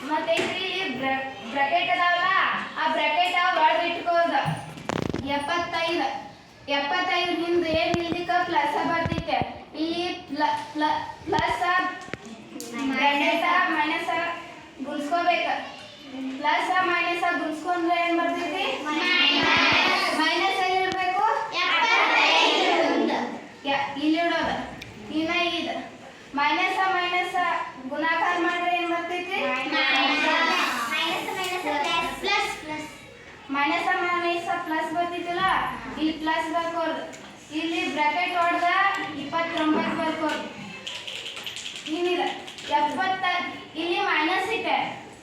ಮತ್ತೆ ಇಲ್ಲಿ ಬ್ರಾಕೆಟ್ ಅದಾವಲ್ಲ ಆ ಬ್ರಾಕೆಟ್ ಒಳಗೆ ಇಟ್ಕೋದ 75 75 ಹಿಂದೆ ಏನು ಇಲ್ದಿಕ ಪ್ಲಸ್ ಬರ್ತೈತೆ ಇಲ್ಲಿ ಪ್ಲಸ್ ಬ್ರಾಕೆಟ್ ಮೈನಸ್ ಗುಣಿಸ್ಕೋಬೇಕು ಪ್ಲಸ್ ಮೈನಸ್ ಗುಣಿಸ್ಕೊಂಡ್ರೆ ಏನು ಬರ್ತೈತಿ ಮೈನಸ್ ಎಲ್ಲಿ ಇಡಬೇಕು ಇಲ್ಲಿ ಇಡೋದು ಇನ್ನ ಇದು ಮೈನಸ್ ಮೈನಸ್ ಗುಣಾಕಾರ ಮಾಡಿದ್ರೆ ಏನು ಬರ್ತೈತಿ ಮೈನಸ್ ಮೈನಸ್ ಪ್ಲಸ್ ಬರ್ತಿತ್ತಲ್ಲ ಇಲ್ಲಿ ಪ್ಲಸ್ ಬರ್ಕೋದು ಇಲ್ಲಿ ಬ್ರಾಕೆಟ್ ಹೊಡೆದ 29 ಬರ್ಕೋದು ಏನಿದೆ 70 ಇಲ್ಲಿ ಮೈನಸ್ ಇದೆ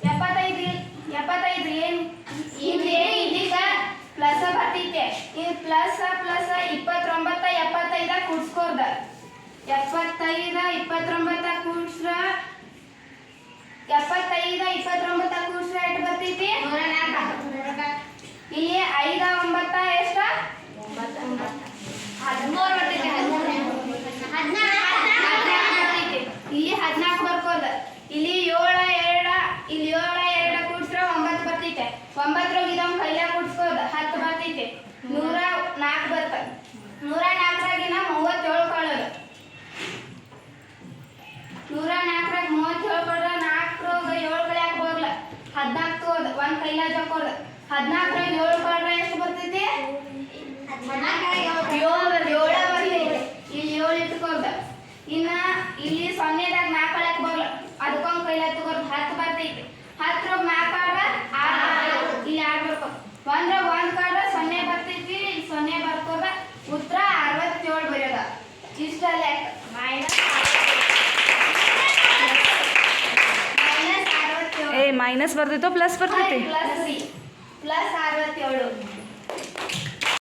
75 ಏನು ಇಲ್ಲಿ ಇದೀಗ ಪ್ಲಸ್ ಬರ್ತೈತೆ ಇಲ್ಲಿ ಪ್ಲಸ್ 29 75 ಕೂಡ್ಸ್ಕೋರ್ದ 75 29 ಕೂಡ್ಸ್ರ 75 29 ಕೂಡ್ಸ್ರ ಎಷ್ಟು ಬರ್ತೈತಿ 104 ಇಲ್ಲಿ 5 9 ಎಷ್ಟು 13 ಬರ್ತೈತಿ 14 ಇಲ್ಲಿ 14 ಬರ್ಕೋದ ಇಲ್ಲಿ 7 2 ಇಲ್ಲಿ 7 2 ಕೂಡ್ಸ್ರ 9 ಬರ್ತೈತೆ 9 ರೋಗ ಇದೊಂದು ಕೈಲ ಕೂಡ್ಸ್ಕೋದ 10 ಬರ್ತೈತೆ 104 ಬರ್ತದೆ 104ರಾಗಿನ 37 ಕಳೆದು 104ರಾಗ 37 ಕಳೆದ 4 ರೋಗ 7 ಕಳೆಯಕ್ಕೆ ಬರಲ್ಲ 14 ತಗೋದ ಒಂದು ಕೈಲ ಜಕ್ಕೋದ 14ರಾಗ 7 ಕಳೆದ್ರೆ ಎಷ್ಟು ಬರ್ತೈತಿ 7 ಬರ್ತೈತಿ ಇಲ್ಲಿ 7 ಇಟ್ಕೋದ ಇನ್ನ ಇಲ್ಲಿ 0ದಾಗ 4 ಕಳೆಯಕ್ಕೆ ಬರಲ್ಲ ಅದಕ್ಕೊಂದು ಕೈಲ ತಗೋದ 10 ಬರ್ತೈತಿ 10 ರೋಗ 4 ಆದ್ರೆ 6 ಇಲ್ಲಿ 6 ಬರ್ಕೋ 1 ರೋಗ 1 ಕಾದ್ರೆ 0 ಬರ್ತೈತಿ ಇಲ್ಲಿ 0 ಬರ್ಕೋದ ಉತ್ತರ 67 ಬರೆಯೋದ ಇಷ್ಟಲ್ಲ ಮೈನಸ್ ಬರ್ತೈತೋ ಪ್ಲಸ್ ಬರ್ತೈತಿ ಪ್ಲಸ್ 67